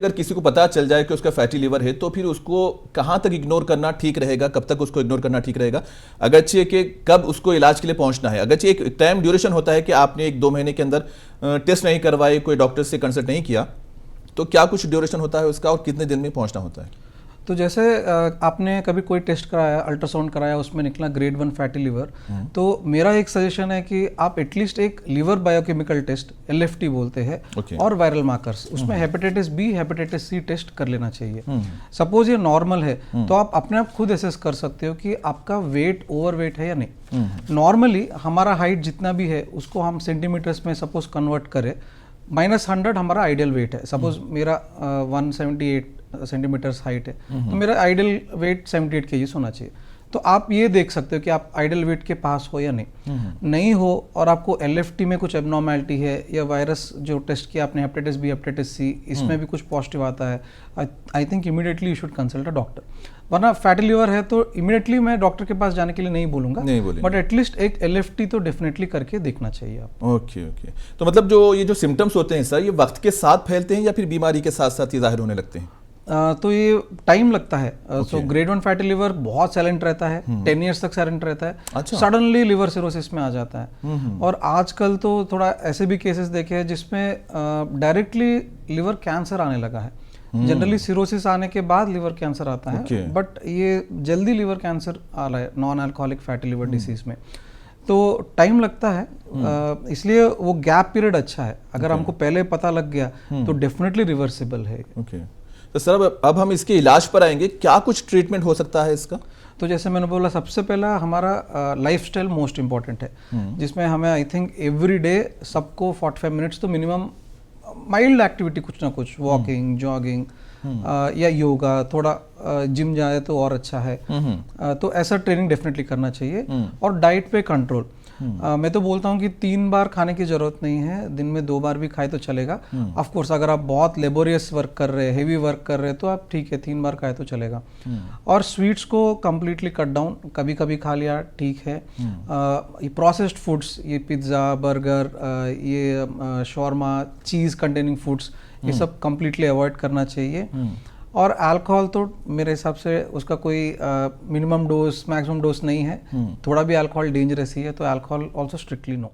अगर किसी को पता चल जाए कि उसका फैटी लिवर है तो फिर उसको कहाँ तक इग्नोर करना ठीक रहेगा, कब तक उसको इग्नोर करना ठीक रहेगा, अगरचे कि कब उसको इलाज के लिए पहुंचना है। अगरचे एक टाइम ड्यूरेशन होता है कि आपने 1-2 महीने के अंदर टेस्ट नहीं करवाए, कोई डॉक्टर से कंसल्ट नहीं किया, तो क्या कुछ ड्यूरेशन होता है उसका और कितने दिन में पहुंचना होता है? तो जैसे आपने कभी कोई टेस्ट कराया, अल्ट्रासाउंड कराया, उसमें निकला ग्रेड 1 फैटी लिवर, तो मेरा एक सजेशन है कि आप एटलीस्ट एक लिवर बायोकेमिकल टेस्ट LFT बोलते हैं और वायरल मार्कर्स, उसमें hepatitis B, hepatitis C test कर लेना चाहिए। सपोज ये नॉर्मल है तो आप अपने आप खुद असेस कर सकते हो कि आपका वेट ओवरवेट है या नहीं। नॉर्मली हमारा हाइट जितना भी है उसको हम सेंटीमीटर्स में सपोज कन्वर्ट करें, -100 हमारा आइडियल वेट है। सपोज मेरा 178 सेंटीमीटर्स हाइट है, तो मेरा आइडियल वेट 78 kg होना चाहिए। तो आप ये देख सकते हो कि आप आइडियल वेट के पास हो या नहीं हो, और आपको LFT में कुछ एबनॉर्मेलिटी है या वायरस जो टेस्ट किया आपने हेपेटाइटिस बी, हेपेटाइटिस सी, इसमें भी कुछ पॉजिटिव आता है, I think immediately you should consult a doctor. वरना फैटी लिवर है तो इमीडिएटली मैं डॉक्टर के पास जाने के लिए नहीं बोलूंगा, बट एटलीस्ट एक LFT तो डेफिनेटली करके देखना चाहिए आप। ओके। तो मतलब जो ये जो सिम्टम्स होते हैं सर, ये वक्त के साथ फैलते हैं या फिर बीमारी के साथ साथ ये जाहिर होने लगते हैं? तो ये टाइम लगता है। सो ग्रेड 1 फैटी लिवर बहुत साइलेंट रहता है, 10 इयर्स तक साइलेंट रहता है, सडनली लिवर सिरोसिस में आ जाता है। और आजकल तो थोड़ा ऐसे भी केसेस देखे हैं जिसमें डायरेक्टली लिवर कैंसर आने लगा है। जनरली सिरोसिस आने के बाद लिवर कैंसर आता है, बट ये जल्दी लिवर कैंसर आ रहा है non alcoholic fatty liver disease में। तो टाइम लगता है, इसलिए वो गैप पीरियड अच्छा है। अगर हमको पहले पता लग गया तो डेफिनेटली रिवर्सिबल है। तो सर अब हम इसके इलाज पर आएंगे, क्या कुछ ट्रीटमेंट हो सकता है इसका? तो जैसे मैंने बोला, सबसे पहला हमारा लाइफस्टाइल मोस्ट इम्पॉर्टेंट है, जिसमें हमें आई थिंक एवरी डे सबको 45 मिनट्स तो मिनिमम माइल्ड एक्टिविटी, कुछ ना कुछ वॉकिंग, जॉगिंग या योगा, थोड़ा जिम जाए तो और अच्छा है। तो ऐसा ट्रेनिंग डेफिनेटली करना चाहिए। और डाइट पे कंट्रोल, मैं तो बोलता हूँ कि 3 बार खाने की जरूरत नहीं है, दिन में 2 बार भी खाए तो चलेगा। ऑफ कोर्स अगर आप बहुत लेबोरियस वर्क कर रहे हैं, हेवी वर्क कर रहे हैं, तो आप ठीक है 3 बार खाए तो चलेगा। और स्वीट्स को कम्प्लीटली कट डाउन, कभी कभी खा लिया ठीक है। ये प्रोसेस्ड फूड्स, ये पिज्ज़ा, बर्गर, ये शॉर्मा, चीज़ कंटेनिंग फूड्स, ये सब कम्प्लीटली अवॉइड करना चाहिए। और अल्कोहल तो मेरे हिसाब से उसका कोई मिनिमम डोज, मैक्सिमम डोज नहीं है। थोड़ा भी अल्कोहल डेंजरस ही है, तो अल्कोहल ऑल्सो स्ट्रिक्टली नो।